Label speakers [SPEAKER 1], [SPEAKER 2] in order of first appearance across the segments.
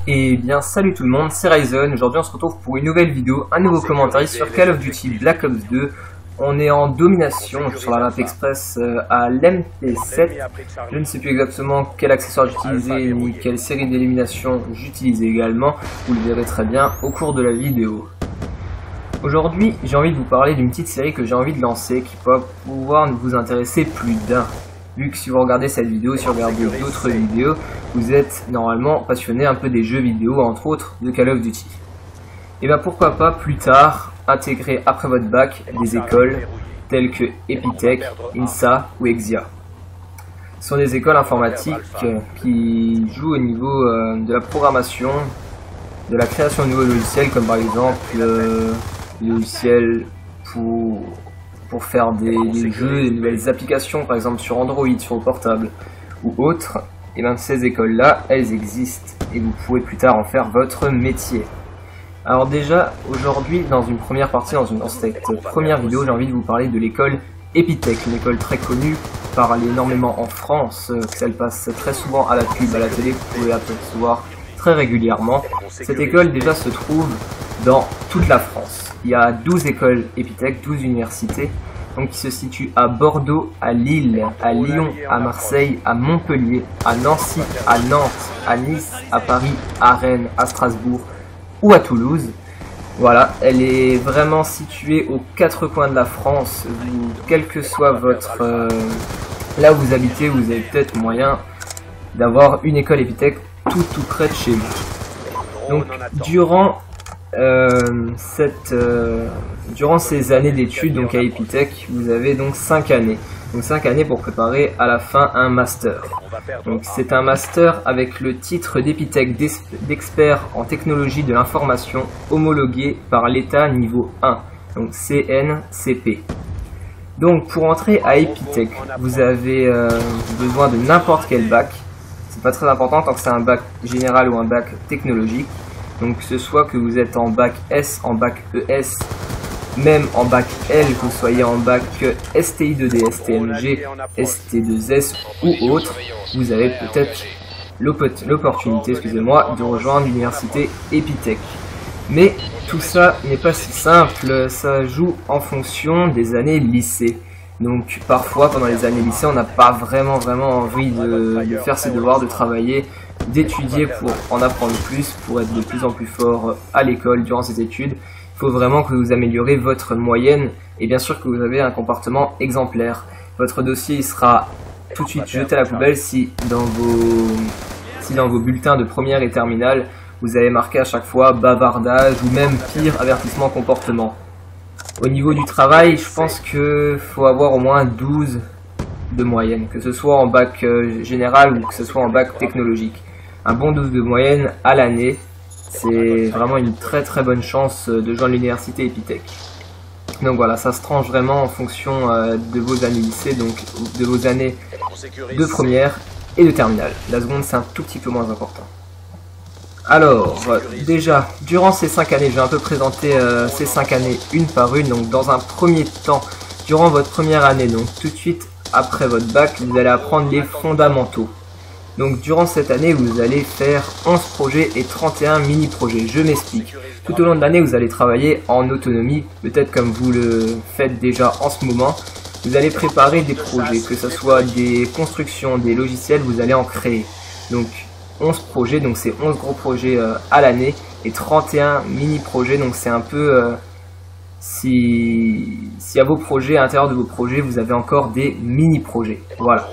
[SPEAKER 1] Et bien salut tout le monde, c'est Ryzen. Aujourd'hui on se retrouve pour une nouvelle vidéo, un nouveau commentaire sur Call of Duty Black Ops 2. On est en domination sur la map express à l'MP7. Je ne sais plus exactement quel accessoire j'utilisais ni quelle série d'élimination j'utilisais également. Vous le verrez très bien au cours de la vidéo. Aujourd'hui j'ai envie de vous parler d'une petite série que j'ai envie de lancer qui peut pouvoir vous intéresser plus d'un. Vu que si vous regardez cette vidéo, si vous regardez d'autres vidéos, vous êtes normalement passionné un peu des jeux vidéo, entre autres de Call of Duty. Et bien pourquoi pas plus tard intégrer après votre bac des écoles telles que Epitech, INSA ou Exia. Ce sont des écoles informatiques qui jouent au niveau de la programmation, de la création de nouveaux logiciels, comme par exemple le logiciel pour faire des jeux, des nouvelles applications, par exemple sur Android, sur le portable ou autres. Et bien ces écoles-là, elles existent et vous pourrez plus tard en faire votre métier. Alors déjà, aujourd'hui, dans une première partie, dans cette première vidéo, j'ai envie de vous parler de l'école Epitech, une école très connue, parlée énormément en France, elle passe très souvent à la pub, à la télé, vous pouvez l'apercevoir très régulièrement. Cette école déjà se trouve dans toute la France. Il y a 12 écoles Epitech, 12 universités, donc qui se situent à Bordeaux, à Lille, à Lyon, à Marseille, à Montpellier, à Nancy, à Nantes, à Nice, à Paris, à Rennes, à Strasbourg ou à Toulouse. Voilà, elle est vraiment située aux quatre coins de la France. Quel que soit votre là où vous habitez, vous avez peut-être moyen d'avoir une école Epitech tout près de chez vous. Donc durant durant ces années d'études donc à Epitech, vous avez donc 5 années. Donc 5 années pour préparer à la fin un master. Donc c'est un master avec le titre d'Epitech d'expert en technologie de l'information homologué par l'État niveau 1, donc CNCP. Donc pour entrer à Epitech, vous avez besoin de n'importe quel bac. C'est pas très important tant que c'est un bac général ou un bac technologique. Donc que ce soit que vous êtes en bac S, en bac ES, même en bac L, que vous soyez en bac STI2D, STMG, ST2S ou autre, vous avez peut-être l'opportunité, excusez-moi, de rejoindre l'université Epitech. Mais tout ça n'est pas si simple, ça joue en fonction des années lycée. Donc parfois pendant les années lycée on n'a pas vraiment envie de faire ses devoirs, de travailler, d'étudier pour en apprendre plus, pour être de plus en plus fort à l'école durant ces études. Il faut vraiment que vous améliorez votre moyenne et bien sûr que vous avez un comportement exemplaire. Votre dossier il sera tout de suite jeté à la poubelle si dans vos bulletins de première et terminale vous avez marqué à chaque fois bavardage ou même pire avertissement comportement. Au niveau du travail, je pense qu'il faut avoir au moins 12 de moyenne, que ce soit en bac général ou que ce soit en bac technologique. Un bon 12 de moyenne à l'année, c'est vraiment une très bonne chance de joindre l'université Epitech. Donc voilà, ça se tranche vraiment en fonction de vos années lycée, donc de vos années de première et de terminale. La seconde, c'est un tout petit peu moins important. Alors, déjà, durant ces 5 années, j'ai un peu présenté ces 5 années une par une. Donc dans un premier temps, durant votre première année, donc tout de suite après votre bac, vous allez apprendre les fondamentaux. Donc durant cette année, vous allez faire 11 projets et 31 mini-projets. Je m'explique. Tout au long de l'année, vous allez travailler en autonomie, peut-être comme vous le faites déjà en ce moment. Vous allez préparer des projets, que ce soit des constructions, des logiciels, vous allez en créer. Donc 11 projets, donc c'est 11 gros projets à l'année et 31 mini-projets, donc c'est un peu si à vos projets, à l'intérieur de vos projets, vous avez encore des mini-projets. Voilà.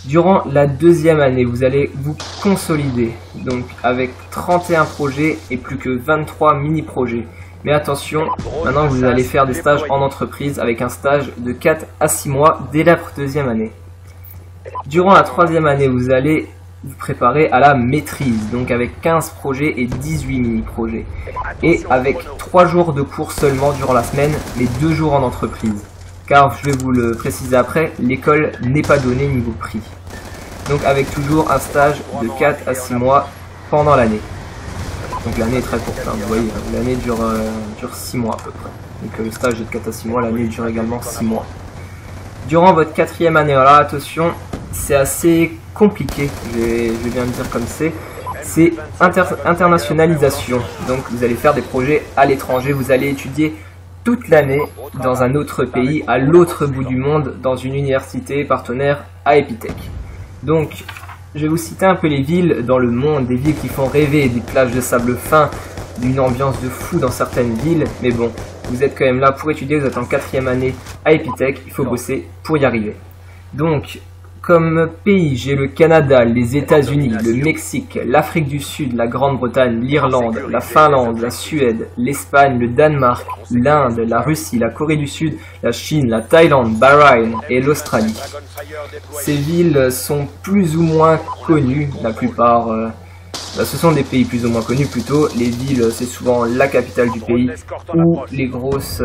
[SPEAKER 1] Durant la deuxième année, vous allez vous consolider, donc avec 31 projets et plus que 23 mini-projets. Mais attention, maintenant vous allez faire des stages en entreprise avec un stage de 4 à 6 mois dès la deuxième année. Durant la troisième année, vous allez vous préparer à la maîtrise, donc avec 15 projets et 18 mini-projets. Et avec 3 jours de cours seulement durant la semaine, mais 2 jours en entreprise. Car, je vais vous le préciser après, l'école n'est pas donnée niveau prix. Donc avec toujours un stage de 4 à 6 mois pendant l'année. Donc l'année est très courte, hein, vous voyez, l'année dure 6 mois à peu près. Donc le stage est de 4 à 6 mois, l'année dure également 6 mois. Durant votre 4e année, alors attention, c'est assez compliqué, je vais bien le dire comme c'est. c'est internationalisation. Donc vous allez faire des projets à l'étranger, vous allez étudier toute l'année dans un autre pays, à l'autre bout du monde, dans une université partenaire à Epitech. Donc je vais vous citer un peu les villes dans le monde, des villes qui font rêver, des plages de sable fin, d'une ambiance de fou dans certaines villes, mais bon, vous êtes quand même là pour étudier, vous êtes en 4e année à Epitech, il faut bosser pour y arriver. Donc, comme pays, j'ai le Canada, les États-Unis, le Mexique, l'Afrique du Sud, la Grande-Bretagne, l'Irlande, la Finlande, la Suède, l'Espagne, le Danemark, l'Inde, la Russie, la Corée du Sud, la Chine, la Thaïlande, Bahreïn et l'Australie. Ces villes sont plus ou moins connues, la plupart... ce sont des pays plus ou moins connus plutôt. Les villes, c'est souvent la capitale du pays ou les grosses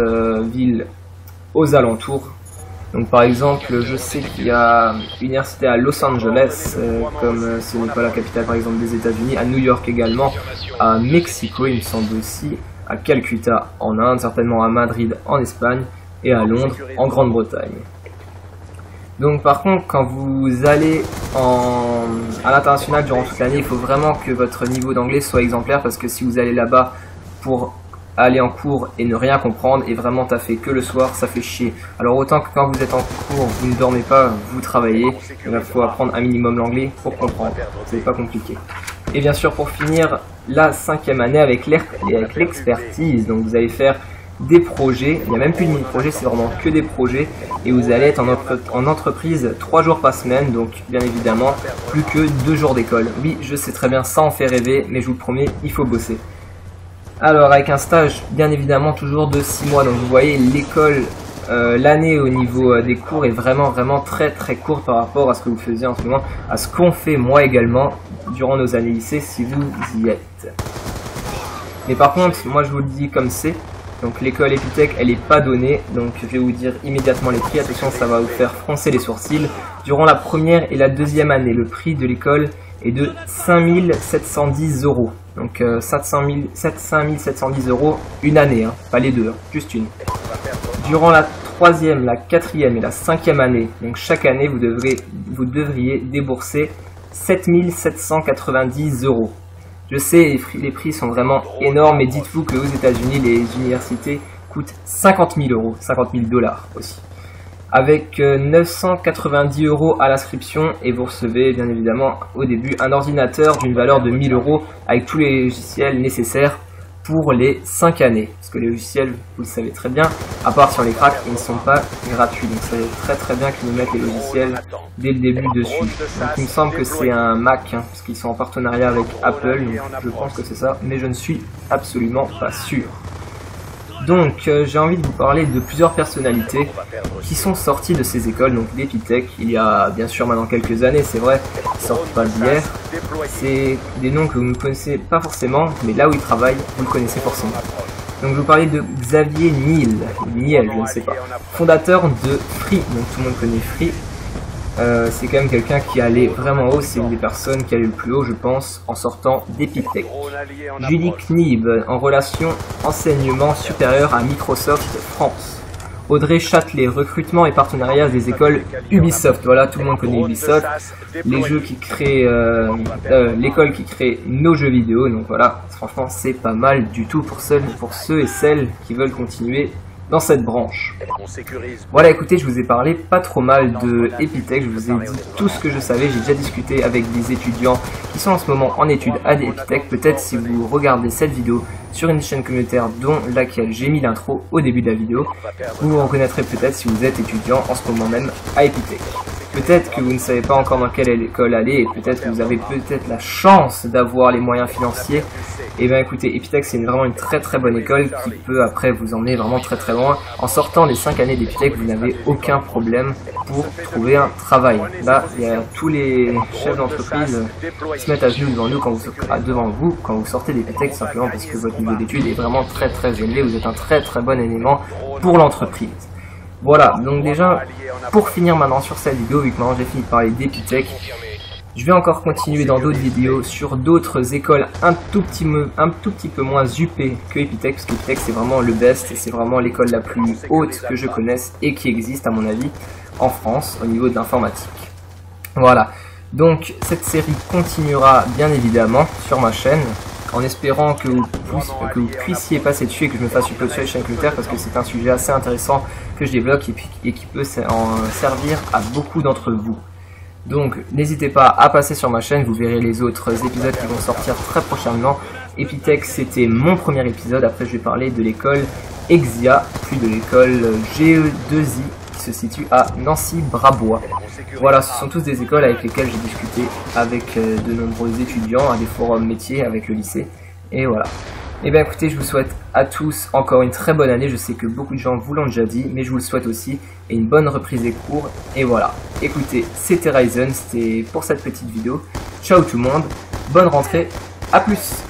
[SPEAKER 1] villes aux alentours. Donc par exemple, je sais qu'il y a une université à Los Angeles, comme ce n'est pas la capitale par exemple des États-Unis, à New York également, à Mexico il me semble aussi, à Calcutta en Inde, certainement à Madrid en Espagne et à Londres en Grande-Bretagne. Donc par contre, quand vous allez à l'international durant toute l'année, il faut vraiment que votre niveau d'anglais soit exemplaire, parce que si vous allez là-bas pour aller en cours et ne rien comprendre et vraiment taffer que le soir, ça fait chier. Alors autant que quand vous êtes en cours, vous ne dormez pas, vous travaillez, il faut apprendre un minimum l'anglais pour comprendre, c'est pas compliqué. Et bien sûr pour finir, la 5e année avec l'expertise, donc vous allez faire des projets, il n'y a même plus de mini-projets, c'est vraiment que des projets, et vous allez être en entreprise 3 jours par semaine, donc bien évidemment plus que 2 jours d'école. Oui, je sais très bien, ça en fait rêver, mais je vous le promets, il faut bosser. Alors avec un stage bien évidemment toujours de 6 mois, donc vous voyez l'école, l'année au niveau des cours est vraiment très courte par rapport à ce que vous faisiez en ce moment, à ce qu'on fait moi également durant nos années lycée si vous y êtes. Mais par contre, moi je vous le dis comme c'est, donc l'école Epitech elle est pas donnée, donc je vais vous dire immédiatement les prix, attention ça va vous faire froncer les sourcils. Durant la 1re et la 2e année, le prix de l'école est de 5 710 €. Donc 5 710 € une année, hein, pas les deux, hein, juste une. Durant la 3e, la 4e et la 5e année, donc chaque année vous devriez débourser 7 790 €. Je sais, les prix sont vraiment énormes, mais dites-vous qu'aux États-Unis, les universités coûtent 50 000 €, 50 000 $ aussi. Avec 990 € à l'inscription, et vous recevez bien évidemment au début un ordinateur d'une valeur de 1000 € avec tous les logiciels nécessaires pour les 5 années. Parce que les logiciels, vous le savez très bien, à part si on les craque, ils ne sont pas gratuits. Donc c'est très bien qu'ils nous mettent les logiciels dès le début dessus. Donc il me semble que c'est un Mac, hein, parce qu'ils sont en partenariat avec Apple, donc je pense que c'est ça, mais je ne suis absolument pas sûr. Donc j'ai envie de vous parler de plusieurs personnalités qui sont sorties de ces écoles, donc d'Epitech, il y a bien sûr maintenant quelques années, c'est vrai, ils sortent pas d'hier. C'est des noms que vous ne connaissez pas forcément, mais là où ils travaillent, vous le connaissez forcément. Donc je vais vous parler de Xavier Niel, je ne sais pas, fondateur de Free, donc tout le monde connaît Free. C'est quand même quelqu'un qui allait vraiment haut, c'est une des personnes qui allait le plus haut je pense en sortant d'Epitech. Julie Knieb en relation enseignement supérieur à Microsoft France. Audrey Châtelet, recrutement et partenariat des écoles Ubisoft. Voilà, tout le monde connaît Ubisoft, les jeux qui créent, l'école qui crée nos jeux vidéo. Donc voilà, franchement c'est pas mal du tout pour ceux et celles qui veulent continuer dans cette branche. Voilà, écoutez, je vous ai parlé pas trop mal de Epitech, je vous ai dit tout ce que je savais, j'ai déjà discuté avec des étudiants qui sont en ce moment en études à Epitech. Peut-être si vous regardez cette vidéo sur une chaîne communautaire dont laquelle j'ai mis l'intro au début de la vidéo, vous vous reconnaîtrez peut-être si vous êtes étudiant en ce moment même à Epitech. Peut-être que vous ne savez pas encore dans quelle école aller, et peut-être que vous avez peut-être la chance d'avoir les moyens financiers. Et bien écoutez, Epitech c'est vraiment une très bonne école qui peut après vous emmener vraiment très loin. En sortant des 5 années d'Epitech, vous n'avez aucun problème pour trouver un travail. Là, il y a tous les chefs d'entreprise qui se mettent à genoux devant vous quand vous sortez d'Epitech, simplement parce que votre niveau d'études est vraiment très élevé, vous êtes un très bon élément pour l'entreprise. Voilà, donc déjà, pour finir maintenant sur cette vidéo, vu que maintenant j'ai fini de parler d'Epitech, je vais encore continuer dans d'autres vidéos sur d'autres écoles un tout petit peu moins huppées que Epitech, parce qu'Epitech c'est vraiment le best, et c'est vraiment l'école la plus haute que je connaisse et qui existe à mon avis en France au niveau de l'informatique. Voilà, Donc cette série continuera bien évidemment sur ma chaîne, en espérant que vous puissiez passer dessus et que je me fasse upload sur les chaînes communautaires, parce que c'est un sujet assez intéressant que je développe et qui peut en servir à beaucoup d'entre vous. Donc n'hésitez pas à passer sur ma chaîne, vous verrez les autres épisodes qui vont sortir très prochainement. Epitech, c'était mon premier épisode, après je vais parler de l'école Exia, puis de l'école GE2I qui se situe à Nancy-Brabois. Voilà, ce sont tous des écoles avec lesquelles j'ai discuté avec de nombreux étudiants à des forums métiers avec le lycée, et voilà. Et bien écoutez, je vous souhaite à tous encore une très bonne année, je sais que beaucoup de gens vous l'ont déjà dit, mais je vous le souhaite aussi, et une bonne reprise des cours, et voilà. Écoutez, c'était Ryzen, c'était pour cette petite vidéo, ciao tout le monde, bonne rentrée, à plus!